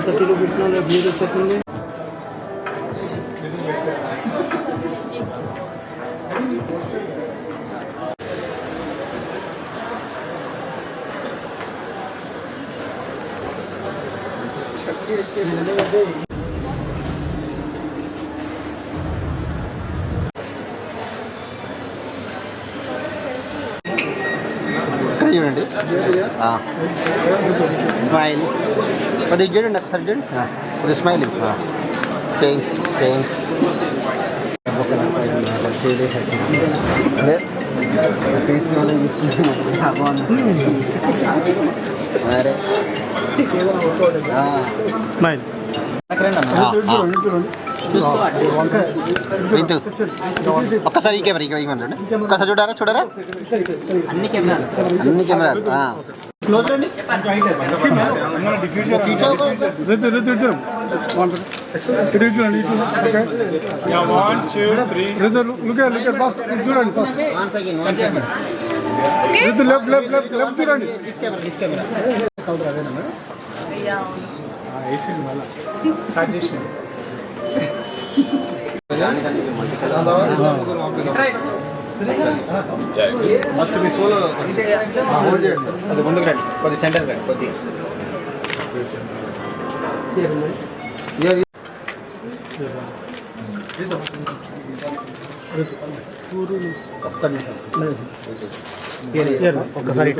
Kilo పెట్టినా మీరు చెప్పండి. చూడండి స్మైల్ కొద్దిగా చూడండి ఒకసారి చూడండి కొద్దిగా స్మైల్ చేంజ్ చేంజ్ అరే స్మైల్ ఒక్కసారి ఈ కెమెరా ఇవ్వమండి ఒక్కసారి చూడారా అన్ని కెమెరాలు క్లోజ్ రండి మస్ట్ మీ సోలో అది ముందుకు రండి కొద్ది సెంటర్ రండి కొద్ది ఒక్కసారి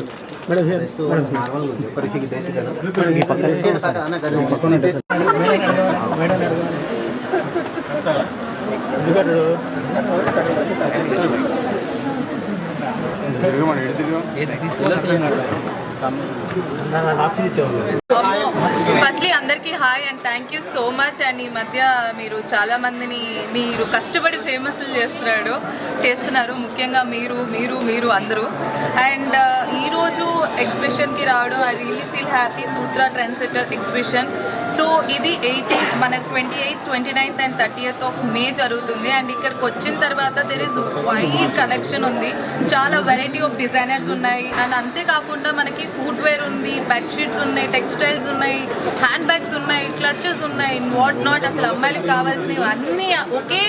పరీక్షకి ఫస్ట్లీ అందరికీ hi and thank you so much. And ఈ మధ్య మీరు చాలా మందిని మీరు కష్టపడి ఫేమస్లు చేస్తున్నారు ముఖ్యంగా మీరు అందరూ. అండ్ ఈరోజు ఎగ్జిబిషన్కి రావడం I really feel happy. Sutra trend setter exhibition. So ఇది 18 మనకు 28th, 29th and 30th of May జరుగుతుంది. అండ్ ఇక్కడికి వచ్చిన తర్వాత దెర్ ఇస్ వైడ్ కలెక్షన్ ఉంది, చాలా వెరైటీ ఆఫ్ డిజైనర్స్ ఉన్నాయి. అండ్ అంతేకాకుండా మనకి ఫుడ్ వేర్ ఉంది, బెడ్షీట్స్ ఉన్నాయి, టెక్స్టైల్స్ ఉన్నాయి, హ్యాండ్ బ్యాగ్స్ ఉన్నాయి, క్లచెస్ ఉన్నాయి, వాట్ నాట్. అసలు అమ్మాయిలకు కావాల్సినవి అన్నీ ఒకే